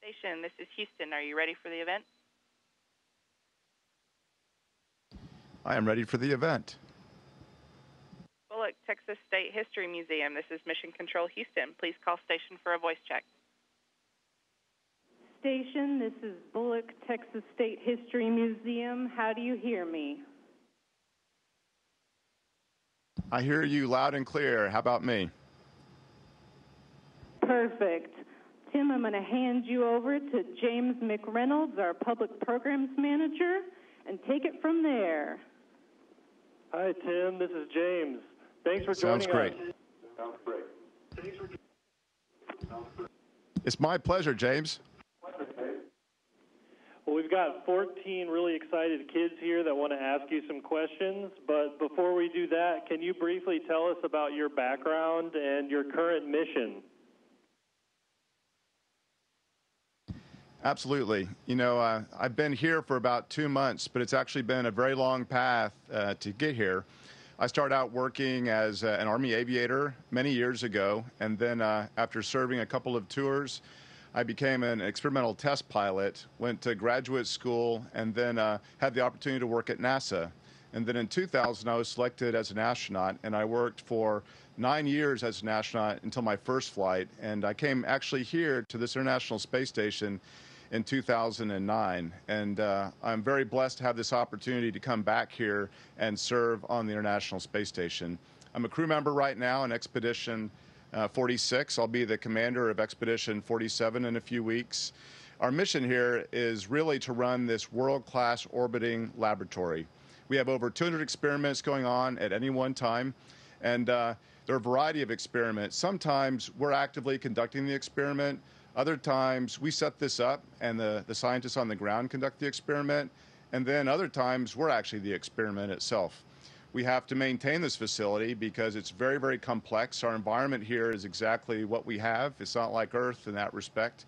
Station, this is Houston. Are you ready for the event? I am ready for the event. Bullock, Texas State History Museum, this is Mission Control Houston. Please call station for a voice check. Station, this is Bullock, Texas State History Museum. How do you hear me? I hear you loud and clear. How about me? Perfect. Tim, I'm going to hand you over to James McReynolds, our Public Programs Manager, and take it from there. Hi, Tim. This is James. Thanks for joining us. Sounds great. Sounds great. It's my pleasure, James. Well, we've got 14 really excited kids here that want to ask you some questions, but before we do that, can you briefly tell us about your background and your current mission? Absolutely. You know, I've been here for about 2 months, but it's actually been a very long path to get here. I started out working as an Army aviator many years ago, and then after serving a couple of tours, I became an experimental test pilot, went to graduate school, and then had the opportunity to work at NASA. And then in 2000, I was selected as an astronaut, and I worked for 9 years as an astronaut until my first flight. And I came actually here to this International Space Station in 2009. And I'm very blessed to have this opportunity to come back here and serve on the International Space Station. I'm a crew member right now in Expedition 46. I'll be the commander of Expedition 47 in a few weeks. Our mission here is really to run this world-class orbiting laboratory. We have over 200 experiments going on at any one time, and there are a variety of experiments. Sometimes we're actively conducting the experiment. Other times we set this up and the scientists on the ground conduct the experiment, and then other times we're actually the experiment itself. We have to maintain this facility because it's very, very complex. Our environment here is exactly what we have. It's not like Earth in that respect.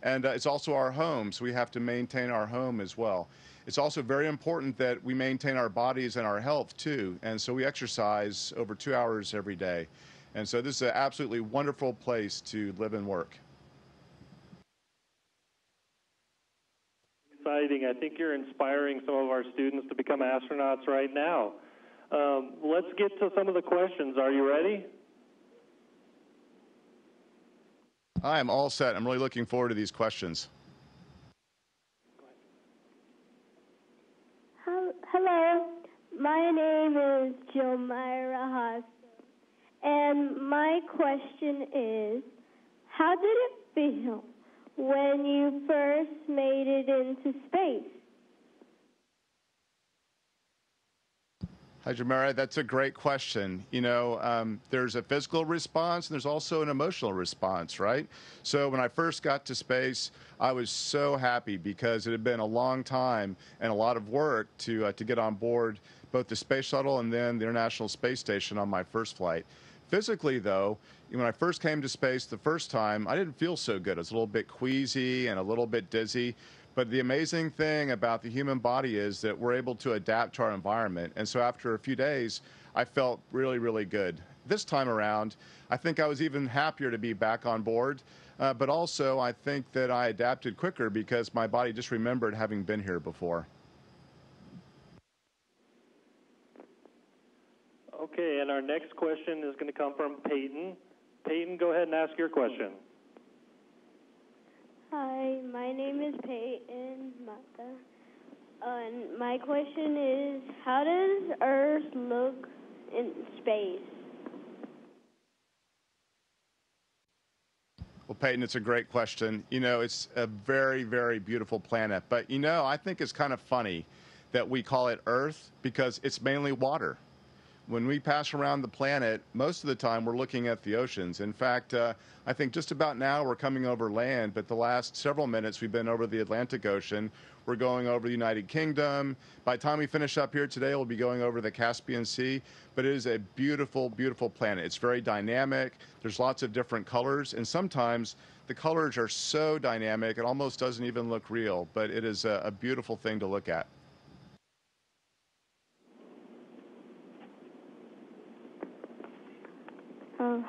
And it's also our home, so we have to maintain our home as well. It's also very important that we maintain our bodies and our health, too. And so we exercise over 2 hours every day. And so this is an absolutely wonderful place to live and work. Exciting. I think you're inspiring some of our students to become astronauts right now. Let's get to some of the questions. Are you ready? I am all set. I'm really looking forward to these questions. Hello, my name is Jomira Haas, and my question is, how did it feel when you first made it into space? Hi, Jamara. That's a great question. You know, there's a physical response and there's also an emotional response, right? So when I first got to space, I was so happy because it had been a long time and a lot of work to get on board both the space shuttle and then the International Space Station on my first flight. Physically, though, when I first came to space the first time, I didn't feel so good. I was a little bit queasy and a little bit dizzy. But the amazing thing about the human body is that we're able to adapt to our environment. And so after a few days, I felt really, really good. This time around, I think I was even happier to be back on board. But also, I think that I adapted quicker because my body just remembered having been here before. Okay, and our next question is going to come from Peyton. Peyton, go ahead and ask your question. Hi, my name is Peyton Mata, and my question is, how does Earth look in space? Well, Peyton, it's a great question. You know, it's a very, very beautiful planet. But, you know, I think it's kind of funny that we call it Earth because it's mainly water. When we pass around the planet, most of the time we're looking at the oceans. In fact, I think just about now we're coming over land, but the last several minutes we've been over the Atlantic Ocean. We're going over the United Kingdom. By the time we finish up here today, we'll be going over the Caspian Sea. But it is a beautiful, beautiful planet. It's very dynamic. There's lots of different colors, and sometimes the colors are so dynamic it almost doesn't even look real, but it is a beautiful thing to look at.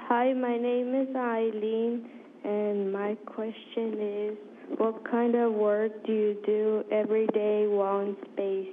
Hi, my name is Eileen, and my question is, what kind of work do you do every day while in space?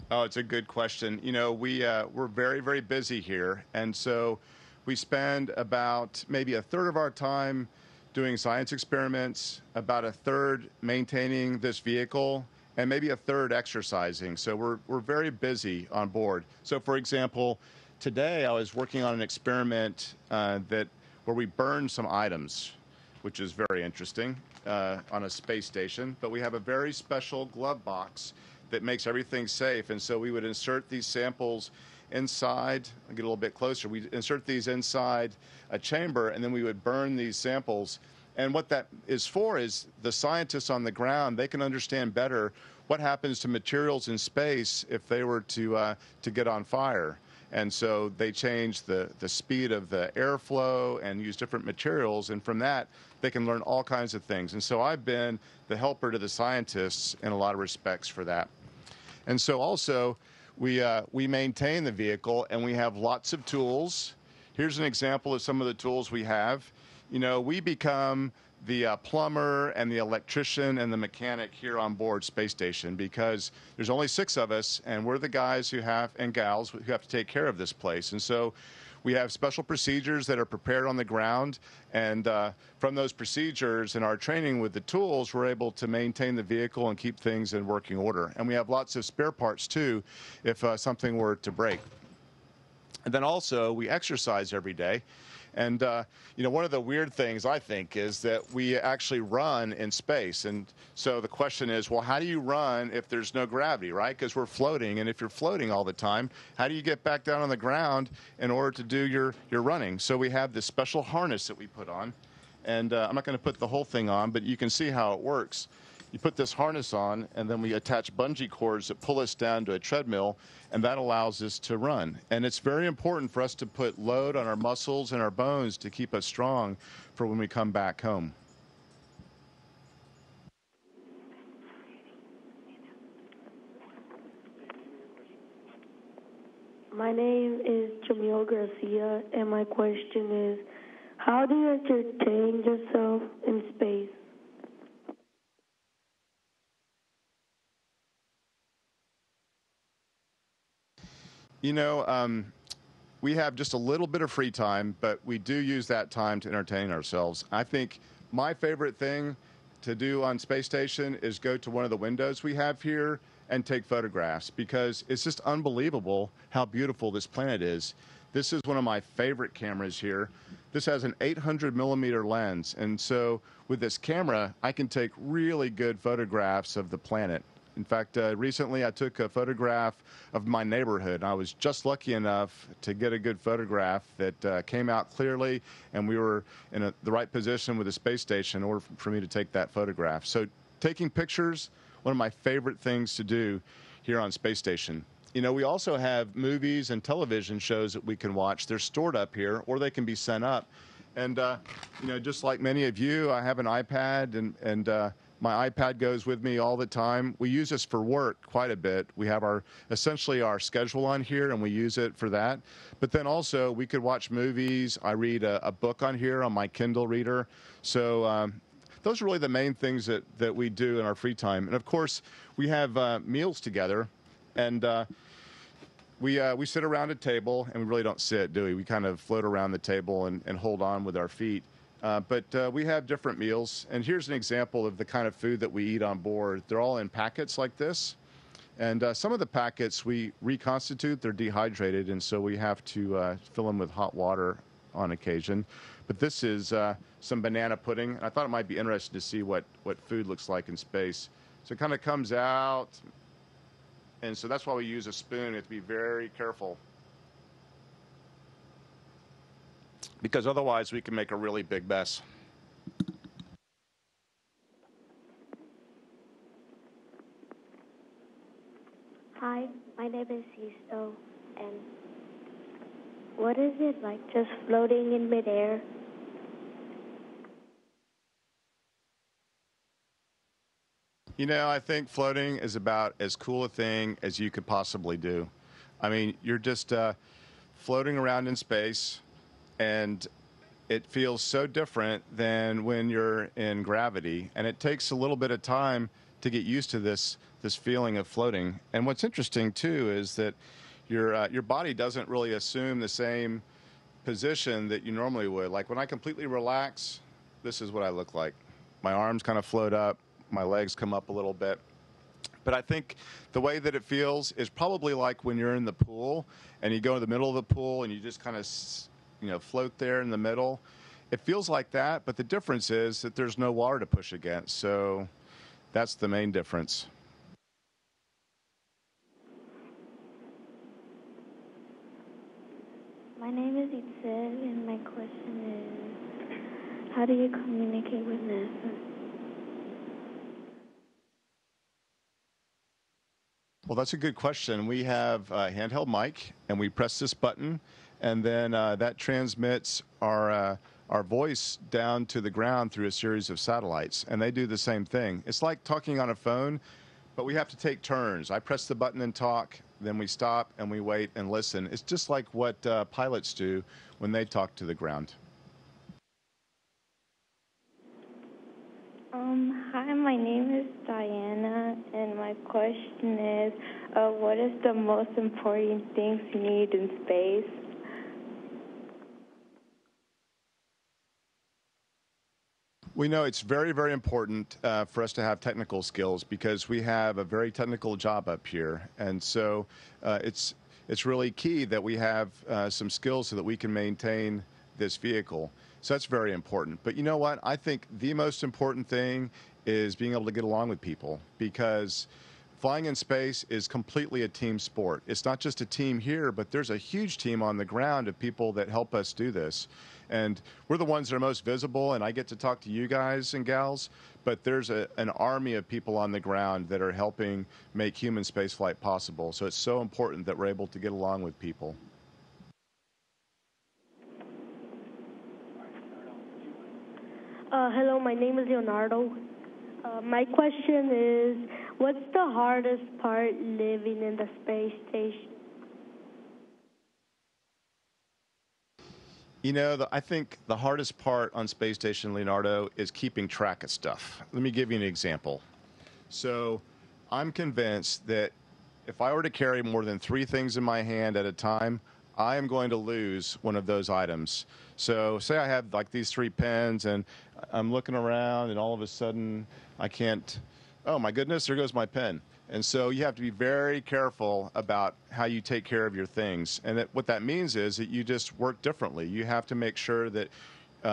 Oh, it's a good question. You know, we're very, very busy here, and so we spend about maybe a third of our time doing science experiments, about a third maintaining this vehicle, and maybe a third exercising. So we're very busy on board. So, for example, today I was working on an experiment where we burn some items, which is very interesting on a space station. But we have a very special glove box that makes everything safe. And so we would insert these samples inside, I'll get a little bit closer, we insert these inside a chamber, and then we would burn these samples. And what that is for is the scientists on the ground, they can understand better what happens to materials in space if they were to get on fire. And so they change the speed of the airflow and use different materials, and from that they can learn all kinds of things. And so I've been the helper to the scientists in a lot of respects for that. And so also we maintain the vehicle, and we have lots of tools. Here's an example of some of the tools we have. You know, we become the plumber and the electrician and the mechanic here on board Space Station because there's only 6 of us, and we're the guys and gals who have to take care of this place. And so we have special procedures that are prepared on the ground, and from those procedures and our training with the tools, we're able to maintain the vehicle and keep things in working order. And we have lots of spare parts too if something were to break. And then also we exercise every day. And, you know, one of the weird things, I think, is that we actually run in space. And so the question is, well, how do you run if there's no gravity, right? Because we're floating. And if you're floating all the time, how do you get back down on the ground in order to do your running? So we have this special harness that we put on. And I'm not going to put the whole thing on, but you can see how it works. You put this harness on, and then we attach bungee cords that pull us down to a treadmill, and that allows us to run. And it's very important for us to put load on our muscles and our bones to keep us strong for when we come back home. My name is Jamil Garcia, and my question is, how do you entertain yourself in space? You know, we have just a little bit of free time, but we do use that time to entertain ourselves. I think my favorite thing to do on Space Station is go to one of the windows we have here and take photographs, because it's just unbelievable how beautiful this planet is. This is one of my favorite cameras here. This has an 800 millimeter lens, and so with this camera, I can take really good photographs of the planet. In fact, recently I took a photograph of my neighborhood. I was just lucky enough to get a good photograph that came out clearly, and we were in the right position with the space station in order for me to take that photograph. So taking pictures, one of my favorite things to do here on Space Station. You know, we also have movies and television shows that we can watch. They're stored up here, or they can be sent up. And, you know, just like many of you, I have an iPad, and my iPad goes with me all the time. We use this for work quite a bit. We have essentially our schedule on here, and we use it for that. But then also we could watch movies. I read a book on here on my Kindle reader. So those are really the main things that we do in our free time. And of course, we have meals together, and we sit around a table, and we really don't sit, do we? We kind of float around the table and hold on with our feet. But we have different meals, and here's an example of the kind of food that we eat on board. They're all in packets like this, and some of the packets we reconstitute. They're dehydrated, and so we have to fill them with hot water on occasion. But this is some banana pudding. I thought it might be interesting to see what food looks like in space. So it kind of comes out, and so that's why we use a spoon. You have to be very careful, because otherwise we can make a really big mess. Hi, my name is Sisto, and what is it like just floating in midair? You know, I think floating is about as cool a thing as you could possibly do. I mean, you're just floating around in space. and it feels so different than when you're in gravity, and it takes a little bit of time to get used to this feeling of floating. And what's interesting too is that your body doesn't really assume the same position that you normally would. Like when I completely relax, this is what I look like. My arms kind of float up, my legs come up a little bit. But I think the way that it feels is probably like when you're in the pool and you go to the middle of the pool and you just kind of, float there in the middle. It feels like that, but the difference is that there's no water to push against. So that's the main difference. My name is Itzel, and my question is, how do you communicate with NASA? Well, that's a good question. We have a handheld mic, and we press this button, and then that transmits our voice down to the ground through a series of satellites, and they do the same thing. It's like talking on a phone, but we have to take turns. I press the button and talk, then we stop and we wait and listen. It's just like what pilots do when they talk to the ground. Hi, my name is Diana, and my question is, what is the most important things you need in space? We know it's very, very important for us to have technical skills because we have a very technical job up here. And so it's really key that we have some skills so that we can maintain this vehicle. So that's very important. But you know what? I think the most important thing is being able to get along with people, because flying in space is completely a team sport. It's not just a team here, but there's a huge team on the ground of people that help us do this. And we're the ones that are most visible, and I get to talk to you guys and gals, but there's an army of people on the ground that are helping make human spaceflight possible. So it's so important that we're able to get along with people. Hello, my name is Leonardo. My question is, what's the hardest part living in the space station? You know, I think the hardest part on Space Station, Leonardo, is keeping track of stuff. Let me give you an example. So I'm convinced that if I were to carry more than 3 things in my hand at a time, I am going to lose one of those items. So say I have like these 3 pens and I'm looking around and all of a sudden I can't, oh my goodness, there goes my pen. And so you have to be very careful about how you take care of your things. And what that means is that you just work differently. You have to make sure that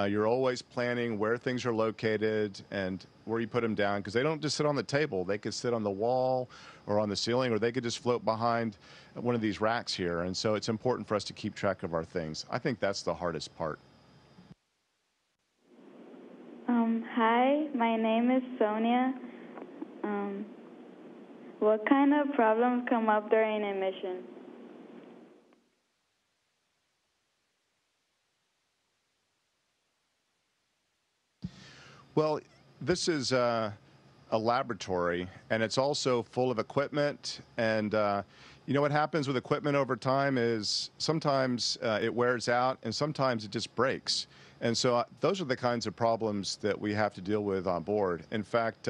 you're always planning where things are located and where you put them down, because they don't just sit on the table. They could sit on the wall or on the ceiling, or they could just float behind one of these racks here. And so it's important for us to keep track of our things. I think that's the hardest part. Hi, my name is Sonia. What kind of problems come up during a mission? Well, this is a laboratory, and it's also full of equipment. And you know what happens with equipment over time is sometimes it wears out, and sometimes it just breaks. And so those are the kinds of problems that we have to deal with on board. In fact,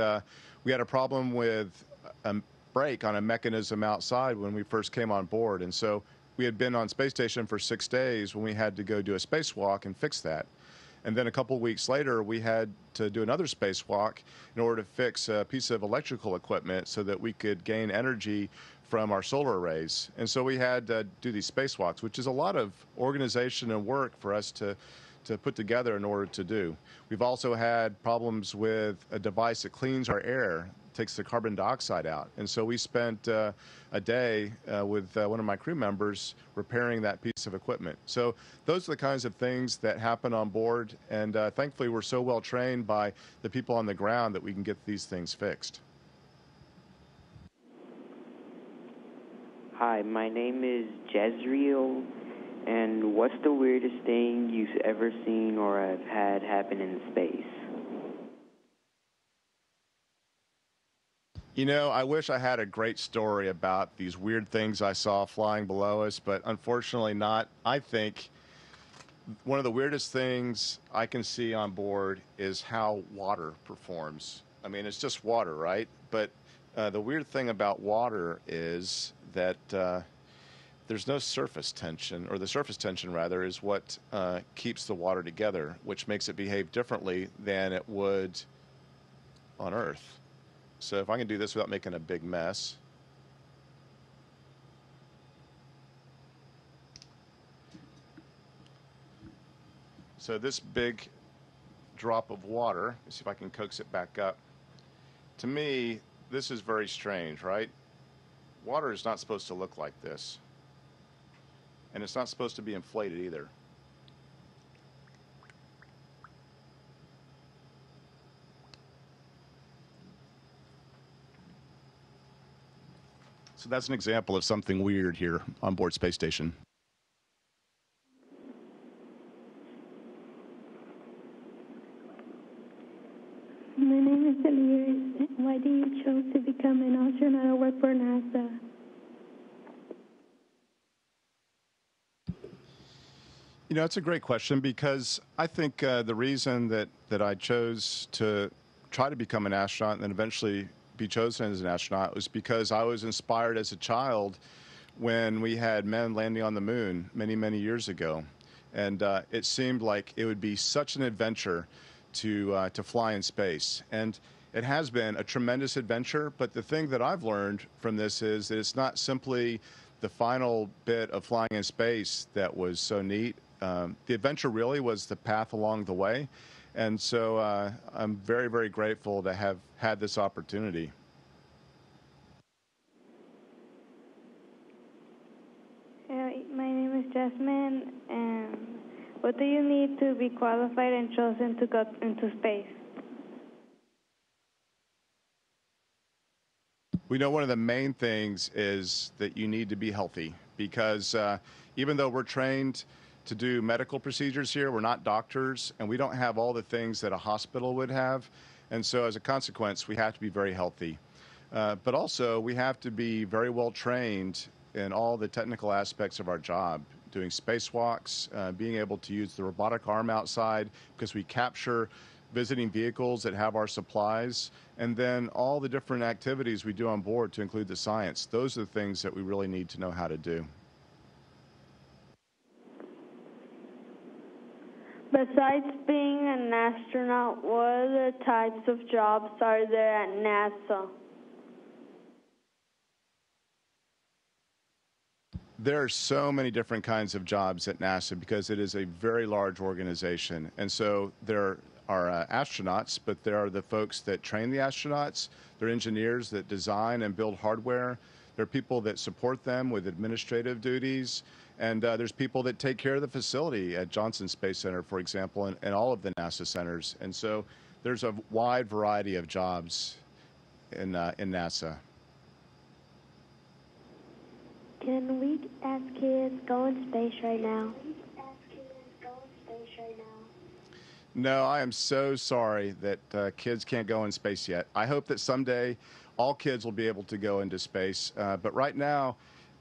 we had a problem with a break on a mechanism outside when we first came on board. And so we had been on Space Station for 6 days when we had to go do a spacewalk and fix that. And then a couple weeks later, we had to do another spacewalk in order to fix a piece of electrical equipment so that we could gain energy from our solar arrays. And so we had to do these spacewalks, which is a lot of organization and work for us to put together in order to do. We've also had problems with a device that cleans our air, takes the carbon dioxide out. And so we spent a day with one of my crew members repairing that piece of equipment. So those are the kinds of things that happen on board. And thankfully, we're so well trained by the people on the ground that we can get these things fixed. Hi, my name is Jezreel. And what's the weirdest thing you've ever seen or have had happen in space? You know, I wish I had a great story about these weird things I saw flying below us, but unfortunately not. I think One of the weirdest things I can see on board is how water performs. I mean, it's just water, right? But the weird thing about water is that there's no surface tension, or the surface tension, rather, is what keeps the water together, which makes it behave differently than it would on Earth. So if I can do this without making a big mess. So this big drop of water, let's see if I can coax it back up. To me, this is very strange, right? Water is not supposed to look like this. And it's not supposed to be inflated either. So that's an example of something weird here on board Space Station. My name is Elise. Why do you choose to become an astronaut or work for NASA? You know, it's a great question, because I think the reason that I chose to try to become an astronaut and then eventually be chosen as an astronaut was because I was inspired as a child when we had men landing on the moon many, many years ago. And it seemed like it would be such an adventure to fly in space. And it has been a tremendous adventure, but the thing that I've learned from this is that it's not simply the final bit of flying in space that was so neat. The adventure really was the path along the way. And so I'm very, very grateful to have had this opportunity. My name is Jasmine, and what do you need to be qualified and chosen to go into space? We know one of the main things is that you need to be healthy, because even though we're trained to do medical procedures here, we're not doctors, and we don't have all the things that a hospital would have. And so as a consequence, we have to be very healthy. But also, we have to be very well trained in all the technical aspects of our job, doing spacewalks, being able to use the robotic arm outside, because we capture visiting vehicles that have our supplies, and then all the different activities we do on board to include the science. Those are the things that we really need to know how to do. Besides being an astronaut, what other types of jobs are there at NASA? There are so many different kinds of jobs at NASA because it is a very large organization. And so there are astronauts, but there are the folks that train the astronauts. There are engineers that design and build hardware. There are people that support them with administrative duties. And there's people that take care of the facility at Johnson Space Center, for example, and all of the NASA centers. And so there's a wide variety of jobs in NASA. Can we, as kids, go in space right now? No, I am so sorry that kids can't go in space yet. I hope that someday all kids will be able to go into space. But right now,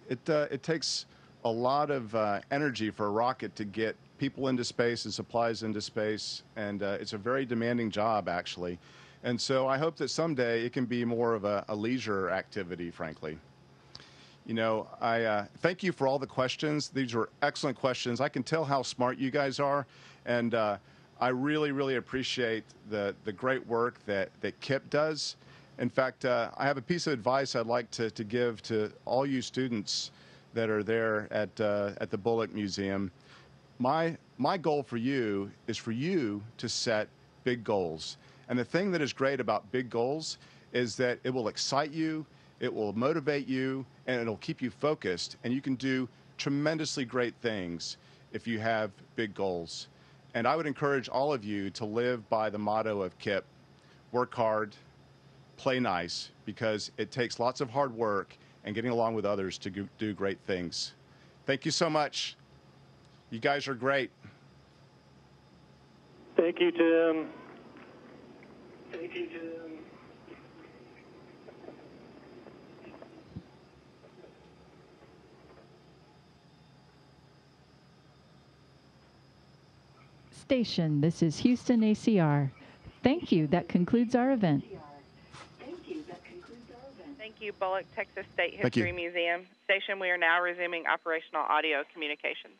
it takes a lot of energy for a rocket to get people into space and supplies into space. And it's a very demanding job, actually. And so I hope that someday it can be more of a leisure activity, frankly. You know, I thank you for all the questions. These were excellent questions. I can tell how smart you guys are. And I really, really appreciate the great work that KIPP does. In fact, I have a piece of advice I'd like to give to all you students that are there at the Bullock Museum. My goal for you is for you to set big goals. And the thing that is great about big goals is that it will excite you, it will motivate you, and it'll keep you focused. And you can do tremendously great things if you have big goals. And I would encourage all of you to live by the motto of KIPP: work hard, play nice, because it takes lots of hard work and getting along with others to do great things. Thank you so much. You guys are great. Thank you, Tim. Thank you, Tim. station. This is Houston ACR. Thank you. That concludes our event. Thank you, Bullock Texas State Thank you. History Museum. Station, we are now resuming operational audio communications.